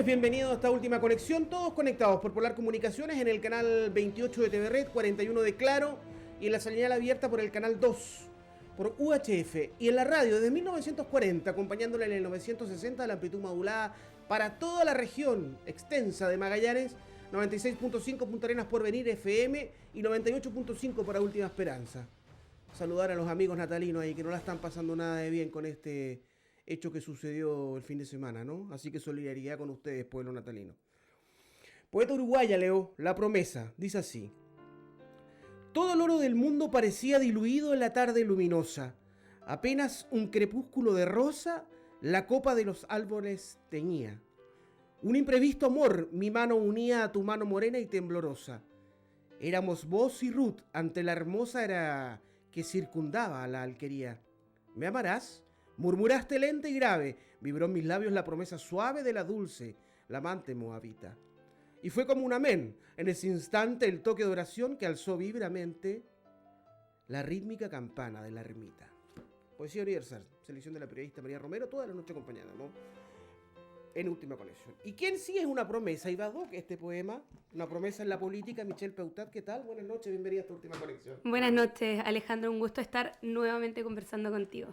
Bienvenidos a esta última conexión, todos conectados por Polar Comunicaciones en el canal 28 de TV Red, 41 de Claro y en la señal abierta por el canal 2 por UHF y en la radio desde 1940 acompañándole en el 960 de la amplitud modulada para toda la región extensa de Magallanes, 96.5 Punta Arenas Porvenir FM y 98.5 para Última Esperanza. Saludar a los amigos natalinos ahí que no la están pasando nada de bien con este hecho que sucedió el fin de semana, ¿no? Así que solidaridad con ustedes, pueblo natalino. Poeta uruguaya, Leo, La Promesa, dice así: todo el oro del mundo parecía diluido en la tarde luminosa. Apenas un crepúsculo de rosa la copa de los árboles teñía. Un imprevisto amor mi mano unía a tu mano morena y temblorosa. Éramos vos y Ruth ante la hermosa era que circundaba a la alquería. ¿Me amarás? Murmuraste lenta y grave, vibró en mis labios la promesa suave de la dulce, la amante moabita. Y fue como un amén, en ese instante el toque de oración que alzó vibramente la rítmica campana de la ermita. Poesía universal, selección de la periodista María Romero, toda la noche acompañada, ¿no? En última conexión. ¿Y quién sí es una promesa? Y va Doc, este poema, una promesa en la política, Michelle Peutat, ¿qué tal? Buenas noches, bienvenida a esta última conexión. Buenas noches, Alejandro, un gusto estar nuevamente conversando contigo.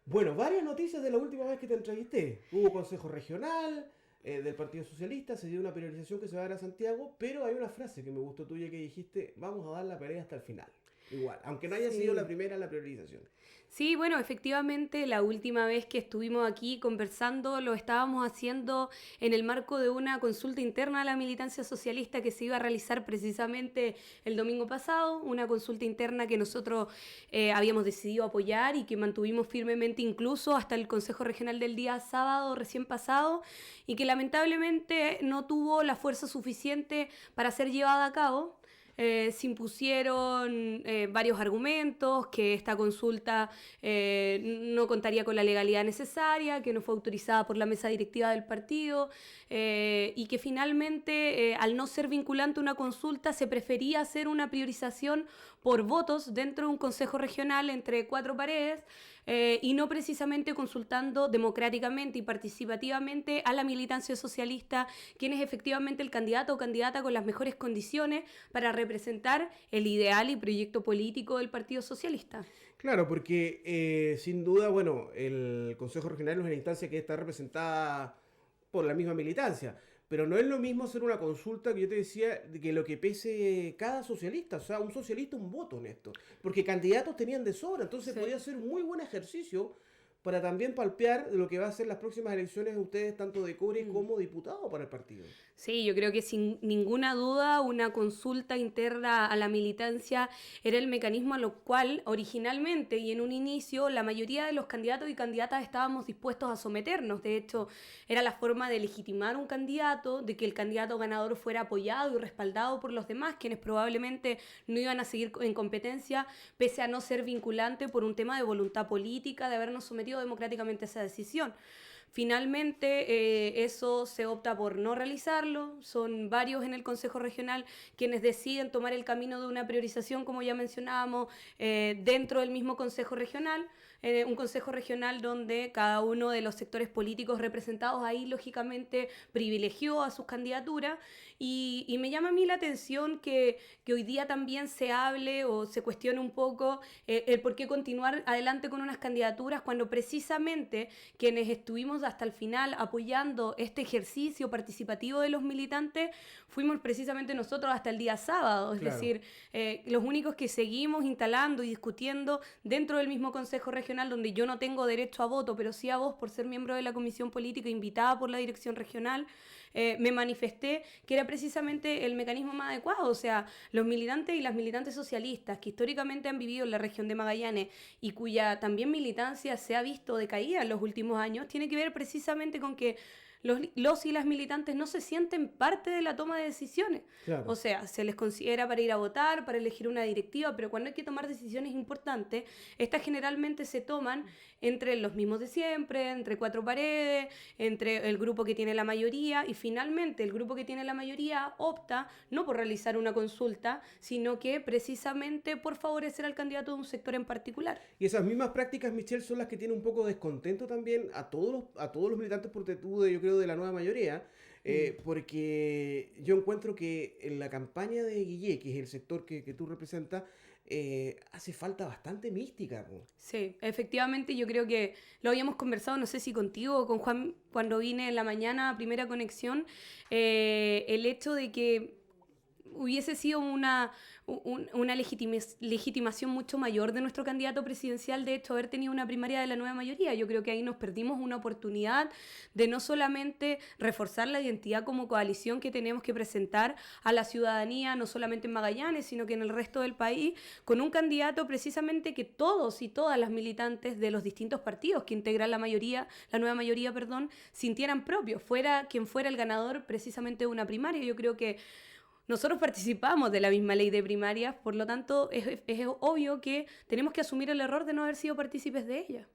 Bueno, varias noticias de la última vez que te entrevisté. Hubo consejo regional del Partido Socialista, se dio una priorización que se va a dar a Santiago, pero hay una frase que me gustó tuya que dijiste: vamos a dar la pelea hasta el final. Igual, aunque no haya sido la primera en la priorización. Sí, bueno, efectivamente, la última vez que estuvimos aquí conversando lo estábamos haciendo en el marco de una consulta interna a la militancia socialista que se iba a realizar precisamente el domingo pasado, una consulta interna que nosotros habíamos decidido apoyar y que mantuvimos firmemente incluso hasta el Consejo Regional del día sábado recién pasado y que lamentablemente no tuvo la fuerza suficiente para ser llevada a cabo. Se impusieron varios argumentos, que esta consulta no contaría con la legalidad necesaria, que no fue autorizada por la mesa directiva del partido y que finalmente, al no ser vinculante una consulta, se prefería hacer una priorización por votos dentro de un consejo regional entre cuatro paredes y no precisamente consultando democráticamente y participativamente a la militancia socialista, quien es efectivamente el candidato o candidata con las mejores condiciones para representar el ideal y proyecto político del Partido Socialista. Claro, porque sin duda, bueno, el Consejo Regional es una instancia que está representada por la misma militancia, pero no es lo mismo hacer una consulta que yo te decía, que lo que pese cada socialista, o sea, un socialista un voto en esto, porque candidatos tenían de sobra, entonces sí, podía ser un muy buen ejercicio para también palpear lo que va a ser las próximas elecciones de ustedes, tanto de core como diputado para el partido. Sí, yo creo que sin ninguna duda una consulta interna a la militancia era el mecanismo a lo cual originalmente y en un inicio la mayoría de los candidatos y candidatas estábamos dispuestos a someternos. De hecho, era la forma de legitimar un candidato, de que el candidato ganador fuera apoyado y respaldado por los demás, quienes probablemente no iban a seguir en competencia, pese a no ser vinculante por un tema de voluntad política, de habernos sometido democráticamente a esa decisión. Finalmente, eso se opta por no realizarlo. Son varios en el Consejo Regional quienes deciden tomar el camino de una priorización, como ya mencionábamos, dentro del mismo Consejo Regional. Un Consejo Regional donde cada uno de los sectores políticos representados ahí, lógicamente, privilegió a sus candidaturas. Y me llama a mí la atención que hoy día también se hable o se cuestione un poco el por qué continuar adelante con unas candidaturas cuando precisamente quienes estuvimos hasta el final apoyando este ejercicio participativo de los militantes fuimos precisamente nosotros hasta el día sábado, es decir, los únicos que seguimos instalando y discutiendo dentro del mismo Consejo Regional, donde yo no tengo derecho a voto, pero sí a voz por ser miembro de la Comisión Política invitada por la Dirección Regional, me manifesté que era precisamente el mecanismo más adecuado. O sea, los militantes y las militantes socialistas que históricamente han vivido en la región de Magallanes y cuya también militancia se ha visto decaída en los últimos años, tiene que ver precisamente con que los y las militantes no se sienten parte de la toma de decisiones. Claro. O sea, se les considera para ir a votar, para elegir una directiva, pero cuando hay que tomar decisiones importantes, estas generalmente se toman entre los mismos de siempre, entre cuatro paredes, entre el grupo que tiene la mayoría, y finalmente el grupo que tiene la mayoría opta no por realizar una consulta, sino que precisamente por favorecer al candidato de un sector en particular. Y esas mismas prácticas, Michelle, son las que tienen un poco de descontento también a todos los militantes, porque tú, yo creo, de la nueva mayoría, porque yo encuentro que en la campaña de Guillé, que es el sector que tú representas, hace falta bastante mística, po. Sí, efectivamente yo creo que lo habíamos conversado, no sé si contigo o con Juan, cuando vine en la mañana a Primera Conexión, el hecho de que hubiese sido una legitimación mucho mayor de nuestro candidato presidencial, de hecho, haber tenido una primaria de la nueva mayoría. Yo creo que ahí nos perdimos una oportunidad de no solamente reforzar la identidad como coalición que tenemos que presentar a la ciudadanía, no solamente en Magallanes, sino que en el resto del país, con un candidato precisamente que todos y todas las militantes de los distintos partidos que integran la mayoría, la nueva mayoría, perdón, sintieran propio, fuera quien fuera el ganador precisamente de una primaria. Yo creo que nosotros participamos de la misma ley de primarias, por lo tanto es obvio que tenemos que asumir el error de no haber sido partícipes de ella.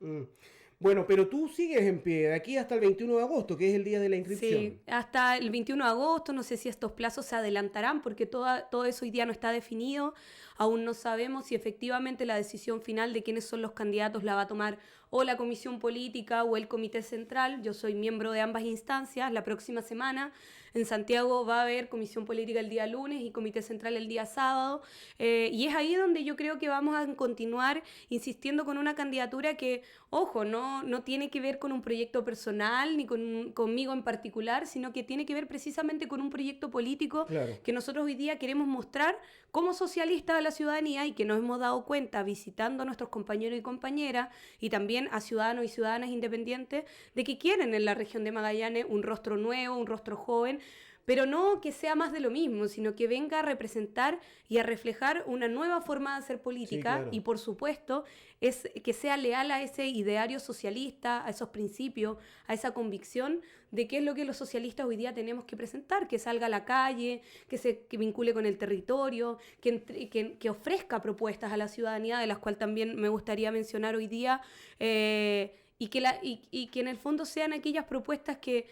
Bueno, pero tú sigues en pie de aquí hasta el 21 de agosto, que es el día de la inscripción. Sí, hasta el 21 de agosto, no sé si estos plazos se adelantarán porque todo eso hoy día no está definido. Aún no sabemos si efectivamente la decisión final de quiénes son los candidatos la va a tomar o la comisión política o el comité central. Yo soy miembro de ambas instancias. La próxima semana en Santiago va a haber comisión política el día lunes y comité central el día sábado. Y es ahí donde yo creo que vamos a continuar insistiendo con una candidatura que, ojo, no tiene que ver con un proyecto personal ni conmigo en particular, sino que tiene que ver precisamente con un proyecto político. Claro. Que nosotros hoy día queremos mostrar como socialistas a la ciudadanía y que nos hemos dado cuenta visitando a nuestros compañeros y compañeras y también a ciudadanos y ciudadanas independientes de que quieren en la región de Magallanes un rostro nuevo, un rostro joven, pero no que sea más de lo mismo, sino que venga a representar y a reflejar una nueva forma de hacer política. Sí, claro. Y por supuesto es que sea leal a ese ideario socialista, a esos principios, a esa convicción de qué es lo que los socialistas hoy día tenemos que presentar, que salga a la calle, que vincule con el territorio, que ofrezca propuestas a la ciudadanía, de las cuales también me gustaría mencionar hoy día, y que en el fondo sean aquellas propuestas que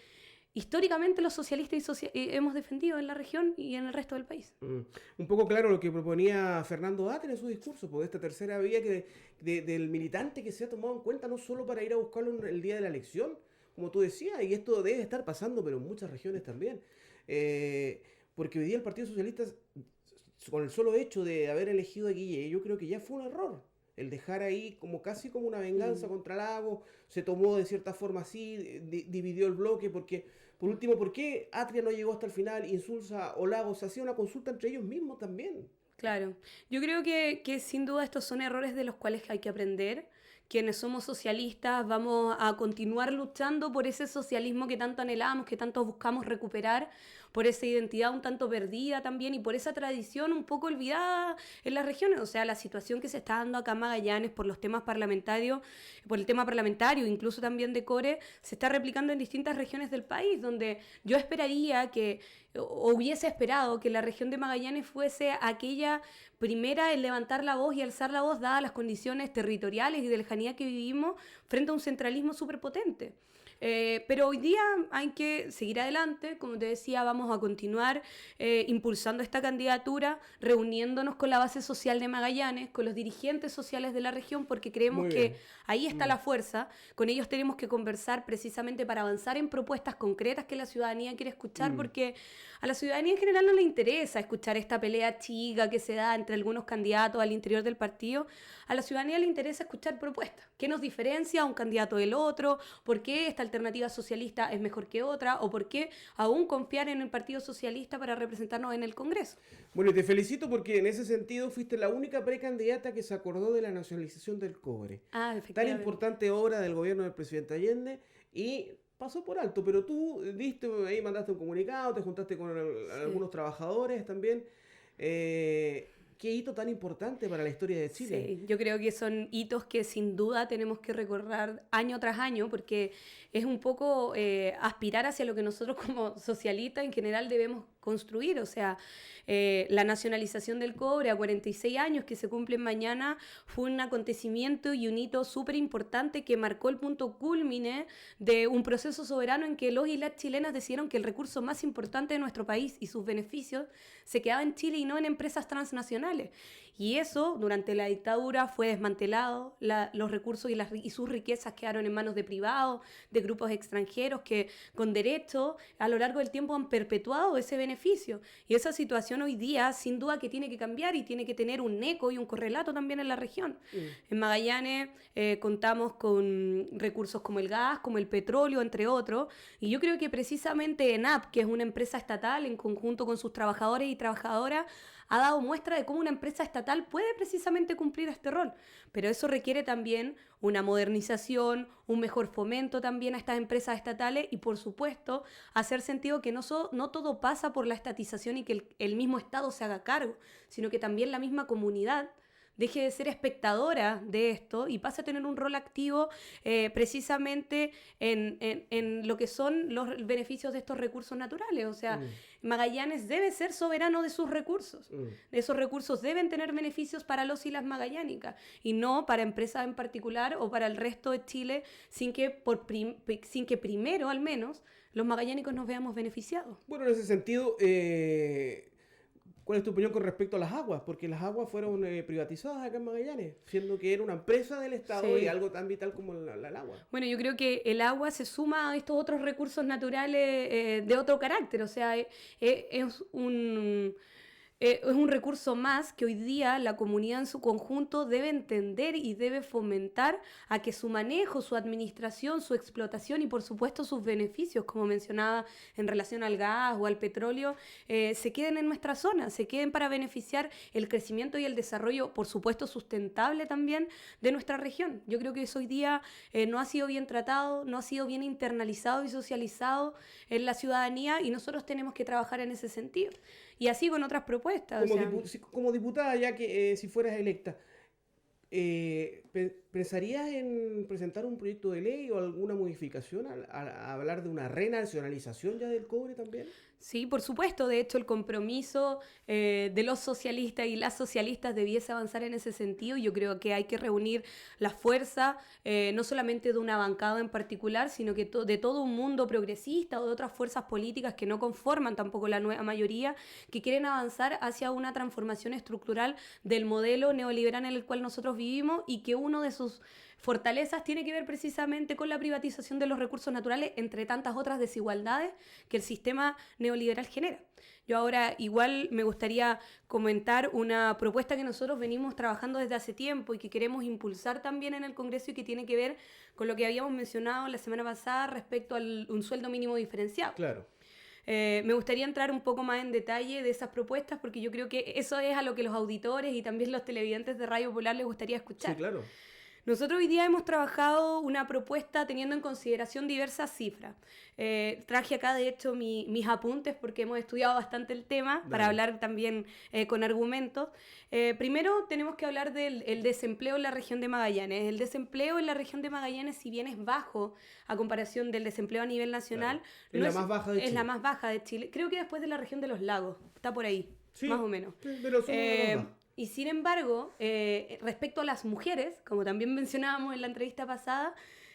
históricamente los socialistas hemos defendido en la región y en el resto del país. Un poco claro lo que proponía Fernando Daten en su discurso, por esta tercera vía del militante que se ha tomado en cuenta no solo para ir a buscarlo el día de la elección, como tú decías, y esto debe estar pasando, pero en muchas regiones también. Porque hoy día el Partido Socialista, con el solo hecho de haber elegido a Guille, yo creo que ya fue un error. El dejar ahí casi como una venganza contra Lago, se tomó de cierta forma así, dividió el bloque, porque, por último, ¿por qué Atria no llegó hasta el final? Insulza o Lagos, se hacía una consulta entre ellos mismos también. Claro, yo creo que sin duda estos son errores de los cuales hay que aprender. Quienes somos socialistas vamos a continuar luchando por ese socialismo que tanto anhelamos, que tanto buscamos recuperar, por esa identidad un tanto perdida también y por esa tradición un poco olvidada en las regiones. O sea, la situación que se está dando acá en Magallanes por los temas parlamentarios, por el tema parlamentario, incluso también de Core, se está replicando en distintas regiones del país, donde yo esperaría o hubiese esperado que la región de Magallanes fuese aquella primera en levantar la voz y alzar la voz dadas las condiciones territoriales y de lejanía que vivimos frente a un centralismo súper potente. Pero hoy día hay que seguir adelante, como te decía, vamos a continuar impulsando esta candidatura, reuniéndonos con la base social de Magallanes, con los dirigentes sociales de la región, porque creemos que ahí está la fuerza. Con ellos tenemos que conversar precisamente para avanzar en propuestas concretas que la ciudadanía quiere escuchar, porque a la ciudadanía en general no le interesa escuchar esta pelea chica que se da entre algunos candidatos al interior del partido. A la ciudadanía le interesa escuchar propuestas. ¿Qué nos diferencia a un candidato del otro? ¿Por qué esta alternativa socialista es mejor que otra? ¿O por qué aún confiar en el Partido Socialista para representarnos en el Congreso? Bueno, y te felicito porque en ese sentido fuiste la única precandidata que se acordó de la nacionalización del cobre. Efectivamente. Tan importante obra del gobierno del presidente Allende, y pasó por alto, pero tú ahí mandaste un comunicado, te juntaste con algunos trabajadores también. Qué hito tan importante para la historia de Chile. Sí, yo creo que son hitos que sin duda tenemos que recordar año tras año, porque es un poco aspirar hacia lo que nosotros como socialistas en general debemos construir. O sea, la nacionalización del cobre a 46 años que se cumplen mañana fue un acontecimiento y un hito súper importante que marcó el punto cúlmine de un proceso soberano en que los y las chilenas decidieron que el recurso más importante de nuestro país y sus beneficios se quedaba en Chile y no en empresas transnacionales. regionales. Y eso, durante la dictadura, fue desmantelado, los recursos y sus riquezas quedaron en manos de privados, de grupos extranjeros que con derecho a lo largo del tiempo han perpetuado ese beneficio. Y esa situación hoy día, sin duda que tiene que cambiar y tiene que tener un eco y un correlato también en la región. En Magallanes contamos con recursos como el gas, como el petróleo, entre otros, y yo creo que precisamente ENAP, que es una empresa estatal en conjunto con sus trabajadores y trabajadoras, ha dado muestra de cómo una empresa estatal puede precisamente cumplir este rol. Pero eso requiere también una modernización, un mejor fomento también a estas empresas estatales y, por supuesto, hacer sentido que no todo pasa por la estatización y que el mismo Estado se haga cargo, sino que también la misma comunidad deje de ser espectadora de esto y pase a tener un rol activo precisamente en lo que son los beneficios de estos recursos naturales. O sea, Magallanes debe ser soberano de sus recursos. Esos recursos deben tener beneficios para los y las magallánicas y no para empresas en particular o para el resto de Chile sin que primero, al menos, los magallánicos nos veamos beneficiados. Bueno, en ese sentido, ¿cuál es tu opinión con respecto a las aguas? Porque las aguas fueron privatizadas acá en Magallanes, siendo que era una empresa del Estado y algo tan vital como el agua. Bueno, yo creo que el agua se suma a estos otros recursos naturales de otro carácter, o sea, es un recurso más que hoy día la comunidad en su conjunto debe entender y debe fomentar a que su manejo, su administración, su explotación y por supuesto sus beneficios, como mencionaba en relación al gas o al petróleo, se queden en nuestra zona, se queden para beneficiar el crecimiento y el desarrollo, por supuesto sustentable también, de nuestra región. Yo creo que eso hoy día no ha sido bien tratado, no ha sido bien internalizado y socializado en la ciudadanía y nosotros tenemos que trabajar en ese sentido. Y así con otras propuestas. Como diputada, ya que si fueras electa, ¿pensarías en presentar un proyecto de ley o alguna modificación a hablar de una renacionalización ya del cobre también? Sí, por supuesto. De hecho, el compromiso de los socialistas y las socialistas debiese avanzar en ese sentido. Yo creo que hay que reunir la fuerza, no solamente de una bancada en particular, sino que de todo un mundo progresista o de otras fuerzas políticas que no conforman tampoco la nueva mayoría, que quieren avanzar hacia una transformación estructural del modelo neoliberal en el cual nosotros vivimos y que uno de sus fortalezas tiene que ver precisamente con la privatización de los recursos naturales, entre tantas otras desigualdades que el sistema neoliberal genera. Yo ahora igual me gustaría comentar una propuesta que nosotros venimos trabajando desde hace tiempo y que queremos impulsar también en el Congreso y que tiene que ver con lo que habíamos mencionado la semana pasada respecto a un sueldo mínimo diferenciado. Claro. Me gustaría entrar un poco más en detalle de esas propuestas porque yo creo que eso es a lo que los auditores y también los televidentes de Radio Popular les gustaría escuchar. Sí, claro. Nosotros hoy día hemos trabajado una propuesta teniendo en consideración diversas cifras. Traje acá, de hecho, mis apuntes porque hemos estudiado bastante el tema para hablar también con argumentos. Primero tenemos que hablar del desempleo en la región de Magallanes. El desempleo en la región de Magallanes, si bien es bajo a comparación del desempleo a nivel nacional, claro. Es la más baja de Chile. Es la más baja de Chile. Creo que después de la región de los lagos, está por ahí, sí, más o menos. Sí, pero y sin embargo, respecto a las mujeres, como también mencionábamos en la entrevista pasada,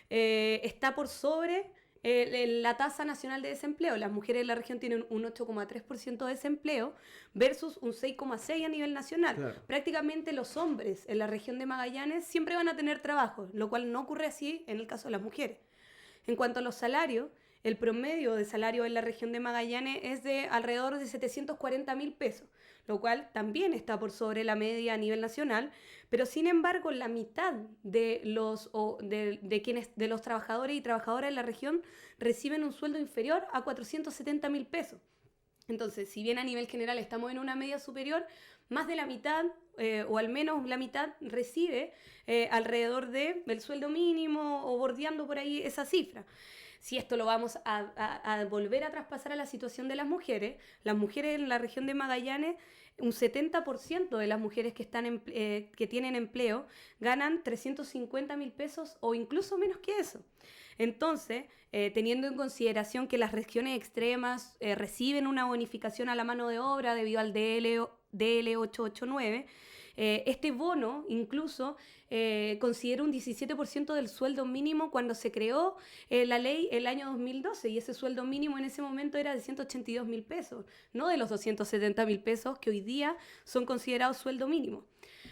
está por sobre la tasa nacional de desempleo. Las mujeres de la región tienen un 8,3% de desempleo versus un 6,6% a nivel nacional. Claro. Prácticamente los hombres en la región de Magallanes siempre van a tener trabajo, lo cual no ocurre así en el caso de las mujeres. En cuanto a los salarios, el promedio de salario en la región de Magallanes es de alrededor de 740.000 pesos, lo cual también está por sobre la media a nivel nacional, pero sin embargo la mitad de los trabajadores y trabajadoras en la región reciben un sueldo inferior a 470.000 pesos. Entonces, si bien a nivel general estamos en una media superior, más de la mitad, o al menos la mitad, recibe alrededor del sueldo mínimo o bordeando por ahí esa cifra. Si esto lo vamos a volver a traspasar a la situación de las mujeres en la región de Magallanes, un 70% de las mujeres que tienen empleo ganan 350.000 pesos o incluso menos que eso. Entonces, teniendo en consideración que las regiones extremas reciben una bonificación a la mano de obra debido al DL 889, Este bono incluso considera un 17% del sueldo mínimo cuando se creó la ley el año 2012 y ese sueldo mínimo en ese momento era de 182.000 pesos, no de los 270.000 pesos que hoy día son considerados sueldo mínimo.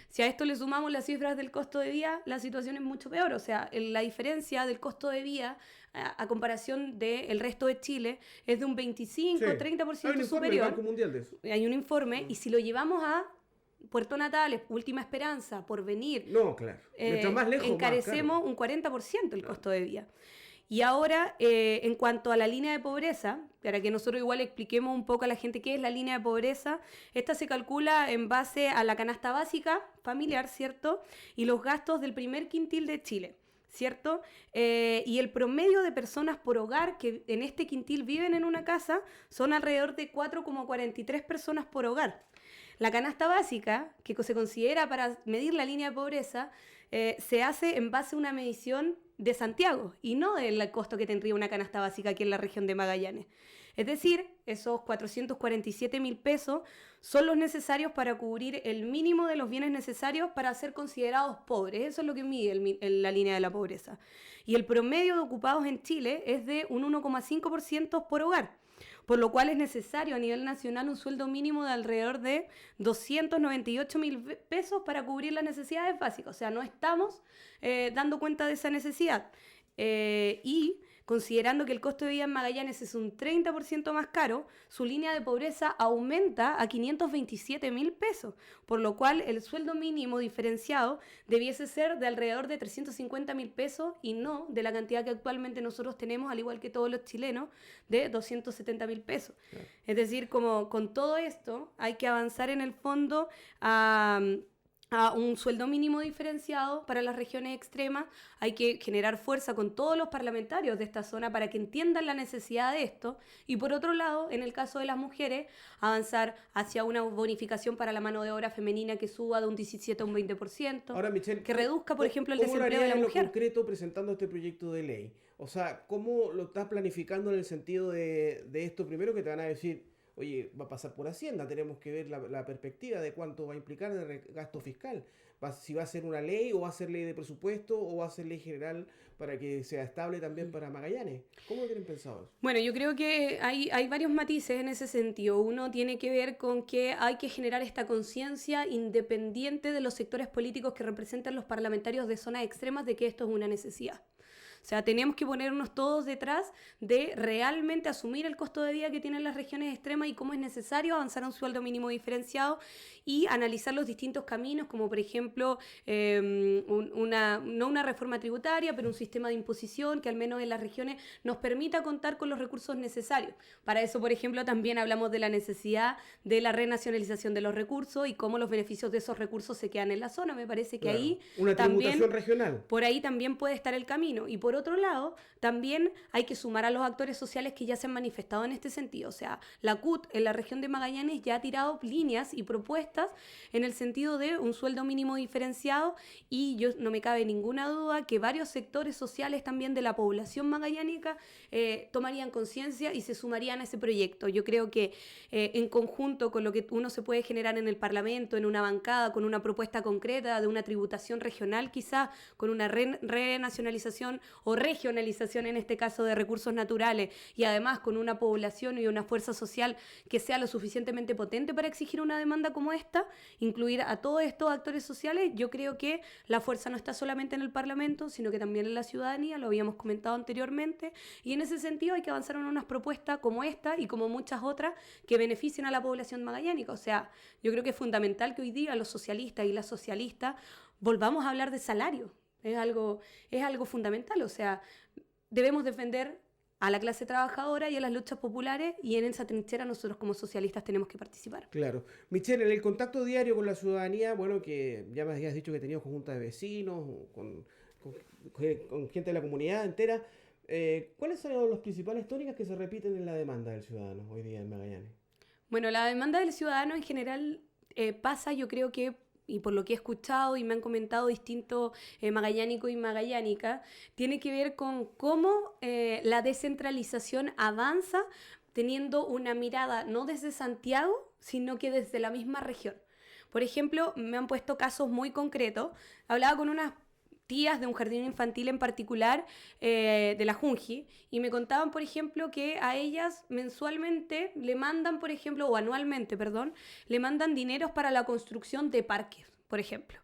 Si a esto le sumamos las cifras del costo de vida, la situación es mucho peor. O sea, la diferencia del costo de vida a comparación del resto de Chile es de un 25-30% superior. Banco Mundial de eso. Hay un informe, y si lo llevamos a Puerto Natales, Última Esperanza, Porvenir, no, claro. Mientras más lejos, encarecemos un 40% el costo de vida. Y ahora, en cuanto a la línea de pobreza, para que nosotros igual expliquemos un poco a la gente qué es la línea de pobreza, esta se calcula en base a la canasta básica familiar, ¿cierto? Y los gastos del primer quintil de Chile, ¿cierto? Y el promedio de personas por hogar que en este quintil viven en una casa son alrededor de 4,43 personas por hogar. La canasta básica, que se considera para medir la línea de pobreza, se hace en base a una medición de Santiago y no del costo que tendría una canasta básica aquí en la región de Magallanes. Es decir, esos 447.000 pesos son los necesarios para cubrir el mínimo de los bienes necesarios para ser considerados pobres. Eso es lo que mide la línea de la pobreza. Y el promedio de ocupados en Chile es de un 1,5% por hogar, por lo cual es necesario a nivel nacional un sueldo mínimo de alrededor de 298.000 pesos para cubrir las necesidades básicas. O sea, no estamos dando cuenta de esa necesidad. Y considerando que el costo de vida en Magallanes es un 30% más caro, su línea de pobreza aumenta a 527.000 pesos, por lo cual el sueldo mínimo diferenciado debiese ser de alrededor de 350.000 pesos y no de la cantidad que actualmente nosotros tenemos, al igual que todos los chilenos, de 270.000 pesos. Claro. Es decir, como con todo esto hay que avanzar en el fondo a un sueldo mínimo diferenciado para las regiones extremas. Hay que generar fuerza con todos los parlamentarios de esta zona para que entiendan la necesidad de esto. Y por otro lado, en el caso de las mujeres, avanzar hacia una bonificación para la mano de obra femenina que suba de un 17 a un 20%. Ahora, Michelle, que reduzca, por ejemplo, el desempleo de la mujer. ¿Cómo lo concreto presentando este proyecto de ley? O sea, ¿cómo lo estás planificando en el sentido de esto? Primero que te van a decir, oye, va a pasar por Hacienda, tenemos que ver la perspectiva de cuánto va a implicar de gasto fiscal. Si va a ser una ley, o va a ser ley de presupuesto, o va a ser ley general para que sea estable también para Magallanes. ¿Cómo lo tienen pensado eso? Bueno, yo creo que hay varios matices en ese sentido. Uno tiene que ver con que hay que generar esta conciencia independiente de los sectores políticos que representan los parlamentarios de zonas extremas de que esto es una necesidad. O sea, tenemos que ponernos todos detrás de realmente asumir el costo de vida que tienen las regiones extremas y cómo es necesario avanzar a un sueldo mínimo diferenciado y analizar los distintos caminos, como por ejemplo, no una reforma tributaria, pero un sistema de imposición que al menos en las regiones nos permita contar con los recursos necesarios. Para eso, por ejemplo, también hablamos de la necesidad de la renacionalización de los recursos y cómo los beneficios de esos recursos se quedan en la zona. Me parece que ahí una tributación también, regional. Por ahí también puede estar el camino. Y por otro lado, también hay que sumar a los actores sociales que ya se han manifestado en este sentido. O sea, la CUT en la región de Magallanes ya ha tirado líneas y propuestas en el sentido de un sueldo mínimo diferenciado y no me cabe ninguna duda que varios sectores sociales también de la población magallánica tomarían conciencia y se sumarían a ese proyecto. Yo creo que en conjunto con lo que uno se puede generar en el Parlamento, en una bancada, con una propuesta concreta de una tributación regional quizás, con una renacionalización o regionalización en este caso de recursos naturales y además con una población y una fuerza social que sea lo suficientemente potente para exigir una demanda como esta, incluir a todos estos actores sociales, yo creo que la fuerza no está solamente en el Parlamento, sino que también en la ciudadanía, lo habíamos comentado anteriormente, y en ese sentido hay que avanzar en unas propuestas como esta y como muchas otras que beneficien a la población magallánica. O sea, yo creo que es fundamental que hoy día los socialistas y las socialistas volvamos a hablar de salario. Es algo fundamental, o sea, debemos defender a la clase trabajadora y a las luchas populares y en esa trinchera nosotros como socialistas tenemos que participar. Claro. Michelle, en el contacto diario con la ciudadanía, bueno, que ya me habías dicho que tenías juntas de vecinos, con gente de la comunidad entera, ¿cuáles son las principales tónicas que se repiten en la demanda del ciudadano hoy día en Magallanes? Bueno, la demanda del ciudadano en general pasa, yo creo que y por lo que he escuchado y me han comentado distintos magallánicos y magallánicas, tiene que ver con cómo la descentralización avanza teniendo una mirada no desde Santiago, sino que desde la misma región. Por ejemplo, me han puesto casos muy concretos. Hablaba con unas tías de un jardín infantil en particular, de la Junji, y me contaban, por ejemplo, que a ellas mensualmente le mandan, por ejemplo, o anualmente, perdón, le mandan dineros para la construcción de parques, por ejemplo.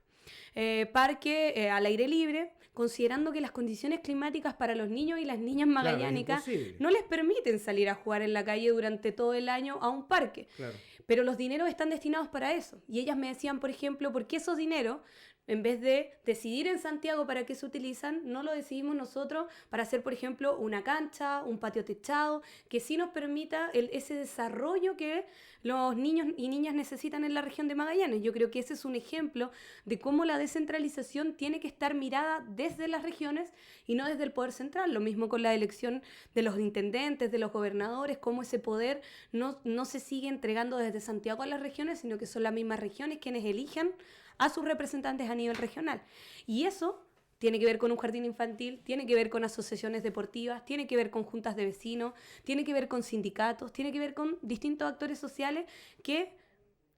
Parque al aire libre, considerando que las condiciones climáticas para los niños y las niñas magallánicas no les permiten salir a jugar en la calle durante todo el año a un parque. Claro. Pero los dineros están destinados para eso. Y ellas me decían, por ejemplo, ¿por qué esos dineros, en vez de decidir en Santiago para qué se utilizan, no lo decidimos nosotros para hacer, por ejemplo, una cancha, un patio techado, que sí nos permita ese desarrollo que los niños y niñas necesitan en la región de Magallanes? Yo creo que ese es un ejemplo de cómo la descentralización tiene que estar mirada desde las regiones y no desde el poder central. Lo mismo con la elección de los intendentes, de los gobernadores, cómo ese poder no se sigue entregando desde Santiago a las regiones, sino que son las mismas regiones quienes elijan a sus representantes a nivel regional. Y eso tiene que ver con un jardín infantil, tiene que ver con asociaciones deportivas, tiene que ver con juntas de vecinos, tiene que ver con sindicatos, tiene que ver con distintos actores sociales que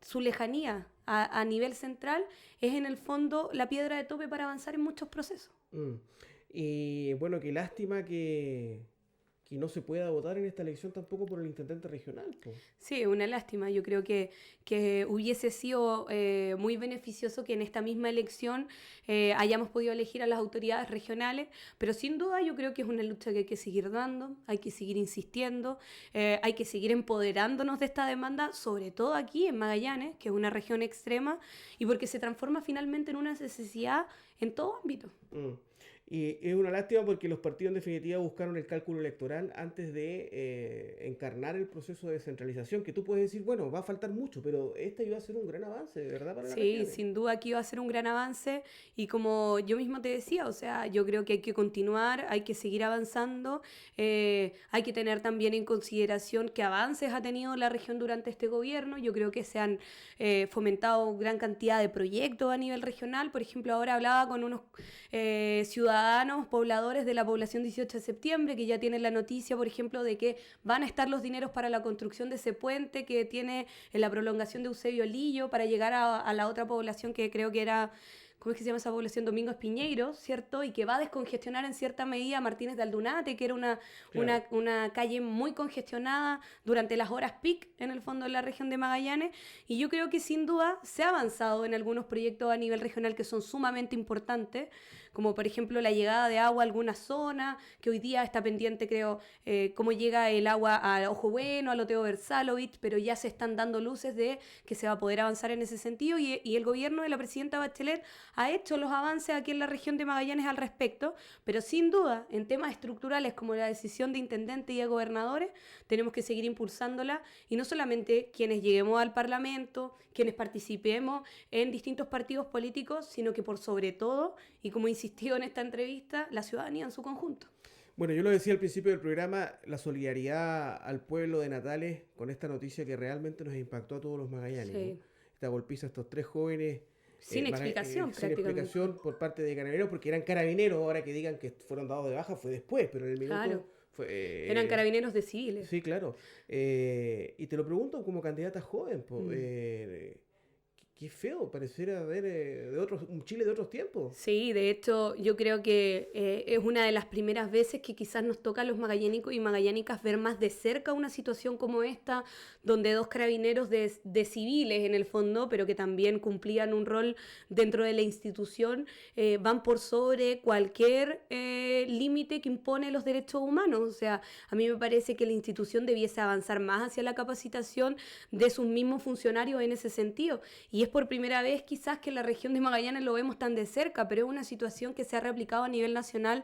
su lejanía a nivel central es en el fondo la piedra de tope para avanzar en muchos procesos. Y bueno, qué lástima que no se pueda votar en esta elección tampoco por el intendente regional, po. Sí, una lástima. Yo creo que hubiese sido muy beneficioso que en esta misma elección hayamos podido elegir a las autoridades regionales, pero sin duda yo creo que es una lucha que hay que seguir dando, hay que seguir insistiendo, hay que seguir empoderándonos de esta demanda, sobre todo aquí en Magallanes, que es una región extrema, y porque se transforma finalmente en una necesidad en todo ámbito. Y es una lástima porque los partidos en definitiva buscaron el cálculo electoral antes de encarnar el proceso de descentralización, que tú puedes decir, bueno, va a faltar mucho, pero este iba a ser un gran avance, de verdad, para la región. Sí, sin duda que iba a ser un gran avance, y como yo mismo te decía, o sea, yo creo que hay que continuar, hay que seguir avanzando, hay que tener también en consideración qué avances ha tenido la región durante este gobierno. Yo creo que se han fomentado gran cantidad de proyectos a nivel regional. Por ejemplo, ahora hablaba con unos ciudadanos, pobladores de la población 18 de septiembre, que ya tienen la noticia, por ejemplo, de que van a estar los dineros para la construcción de ese puente que tiene en la prolongación de Eusebio Lillo para llegar a la otra población que creo que era, ¿cómo es que se llama esa población? Domingos Piñeiro, ¿cierto? Y que va a descongestionar en cierta medida Martínez de Aldunate, que era una calle muy congestionada durante las horas peak, en el fondo de la región de Magallanes. Y yo creo que sin duda se ha avanzado en algunos proyectos a nivel regional que son sumamente importantes, como por ejemplo la llegada de agua a alguna zona, que hoy día está pendiente, creo, cómo llega el agua a Ojo Bueno, a Loteo Versalovich, pero ya se están dando luces de que se va a poder avanzar en ese sentido, y el gobierno de la presidenta Bachelet ha hecho los avances aquí en la región de Magallanes al respecto, pero sin duda, en temas estructurales como la decisión de intendentes y de gobernadores, tenemos que seguir impulsándola, y no solamente quienes lleguemos al Parlamento, quienes participemos en distintos partidos políticos, sino que por sobre todo, y como insistió en esta entrevista, la ciudadanía en su conjunto. Bueno, yo lo decía al principio del programa, la solidaridad al pueblo de Natales con esta noticia que realmente nos impactó a todos los magallánicos. Sí. Esta golpiza a estos tres jóvenes. Sin explicación, sin explicación por parte de Carabineros, porque eran carabineros. Ahora que digan que fueron dados de baja fue después, pero en el minuto... Claro. Eran carabineros de civiles. Sí, claro. Y te lo pregunto como candidata joven, qué feo, pareciera ver un Chile de otros tiempos. Sí, de hecho, yo creo que es una de las primeras veces que quizás nos toca a los magallánicos y magallánicas ver más de cerca una situación como esta, donde dos carabineros de civiles en el fondo, pero que también cumplían un rol dentro de la institución, van por sobre cualquier límite que impone los derechos humanos. O sea, a mí me parece que la institución debiese avanzar más hacia la capacitación de sus mismos funcionarios en ese sentido. Y es por primera vez quizás que en la región de Magallanes lo vemos tan de cerca, pero es una situación que se ha replicado a nivel nacional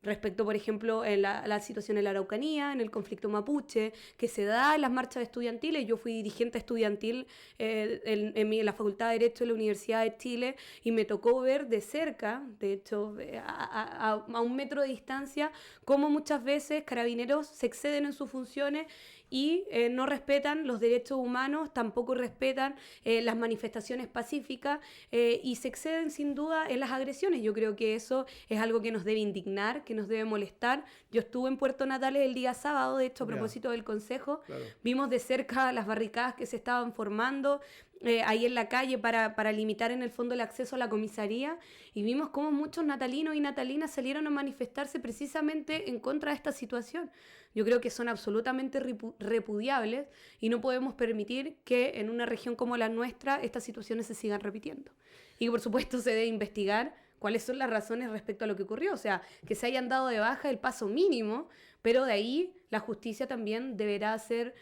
respecto, por ejemplo, en la situación en la Araucanía, en el conflicto mapuche, que se da en las marchas estudiantiles. Yo fui dirigente estudiantil en la Facultad de Derecho de la Universidad de Chile, y me tocó ver de cerca, de hecho, a 1 metro de distancia, cómo muchas veces carabineros se exceden en sus funciones y no respetan los derechos humanos, tampoco respetan las manifestaciones pacíficas, y se exceden sin duda en las agresiones. Yo creo que eso es algo que nos debe indignar, que nos debe molestar. Yo estuve en Puerto Natales el día sábado, de hecho, a propósito del Consejo, vimos de cerca las barricadas que se estaban formando, ahí en la calle para limitar en el fondo el acceso a la comisaría y vimos cómo muchos natalinos y natalinas salieron a manifestarse precisamente en contra de esta situación. Yo creo que son absolutamente repudiables y no podemos permitir que en una región como la nuestra estas situaciones se sigan repitiendo. Y por supuesto se debe investigar cuáles son las razones respecto a lo que ocurrió. O sea, que se hayan dado de baja el paso mínimo, pero de ahí la justicia también deberá hacer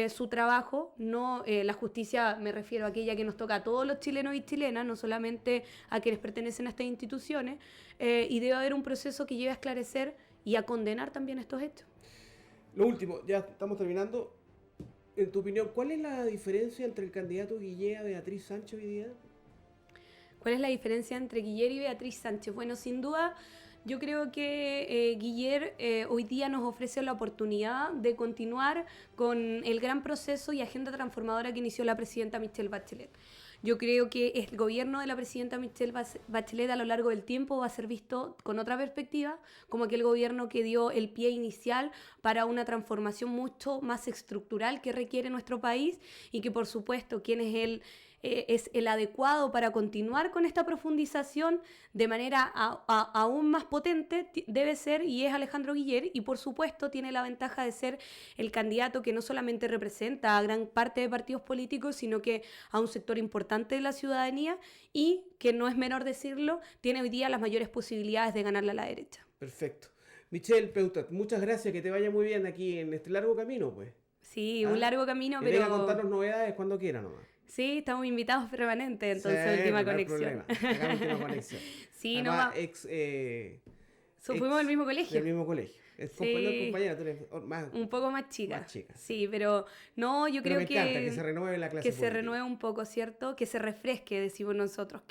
su trabajo. No, la justicia, me refiero a aquella que nos toca a todos los chilenos y chilenas, no solamente a quienes pertenecen a estas instituciones, y debe haber un proceso que lleve a esclarecer y a condenar también estos hechos. Lo último, ya estamos terminando. En tu opinión, ¿cuál es la diferencia entre el candidato Guillé a Beatriz Sánchez hoy día? ¿Cuál es la diferencia entre Guiller y Beatriz Sánchez? Bueno, sin duda, yo creo que Guiller hoy día nos ofrece la oportunidad de continuar con el gran proceso y agenda transformadora que inició la presidenta Michelle Bachelet. Yo creo que el gobierno de la presidenta Michelle Bachelet a lo largo del tiempo va a ser visto con otra perspectiva, como aquel gobierno que dio el pie inicial para una transformación mucho más estructural que requiere nuestro país y que por supuesto quien es el adecuado para continuar con esta profundización de manera aún más potente debe ser y es Alejandro Guiller, y por supuesto tiene la ventaja de ser el candidato que no solamente representa a gran parte de partidos políticos, sino que a un sector importante de la ciudadanía y, que no es menor decirlo, tiene hoy día las mayores posibilidades de ganarle a la derecha. Perfecto. Michelle Peutat, muchas gracias, que te vaya muy bien aquí en este largo camino, pues. Sí, un largo camino, que pero... venga a contarnos novedades cuando quiera nomás. Sí, estamos invitados permanentes, entonces sí, última no conexión. Última conexión. Sí, además, fuimos del mismo colegio. Del mismo colegio. Es Sí. compañera, tú eres más, un poco más chica. Más chica. Sí, pero no, yo pero creo me encanta que se renueve la clase que se política. renueve un poco, ¿cierto? Que se refresque, decimos nosotros.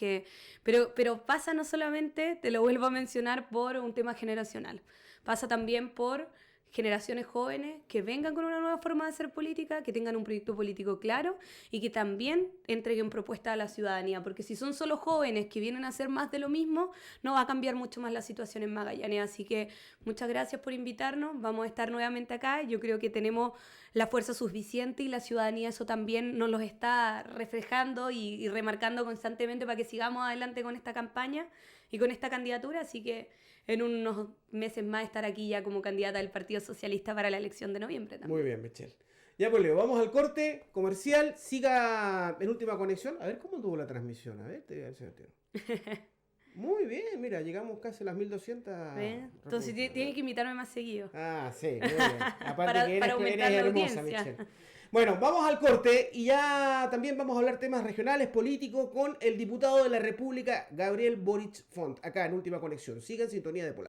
Pero pasa no solamente, te lo vuelvo a mencionar, por un tema generacional. Pasa también por generaciones jóvenes que vengan con una nueva forma de hacer política, que tengan un proyecto político claro y que también entreguen propuestas a la ciudadanía, porque si son solo jóvenes que vienen a hacer más de lo mismo, no va a cambiar mucho más la situación en Magallanes. Así que muchas gracias por invitarnos, vamos a estar nuevamente acá. Yo creo que tenemos la fuerza suficiente y la ciudadanía eso también nos lo está reflejando y remarcando constantemente para que sigamos adelante con esta campaña y con esta candidatura, así que en unos meses más estar aquí ya como candidata del Partido Socialista para la elección de noviembre también. Muy bien, Michelle. Ya pues, Leo, vamos al corte comercial. Siga en última conexión. A ver cómo tuvo la transmisión. A ver, te voy a decir. Muy bien, mira, llegamos casi a las 1200. Entonces tiene que invitarme más seguido. Ah, sí, muy bien. Aparte para aumentar la hermosa, audiencia. Michelle. Bueno, vamos al corte y ya también vamos a hablar temas regionales, políticos, con el diputado de la República, Gabriel Boric Font, acá en Última Conexión. Siga en sintonía de Polar.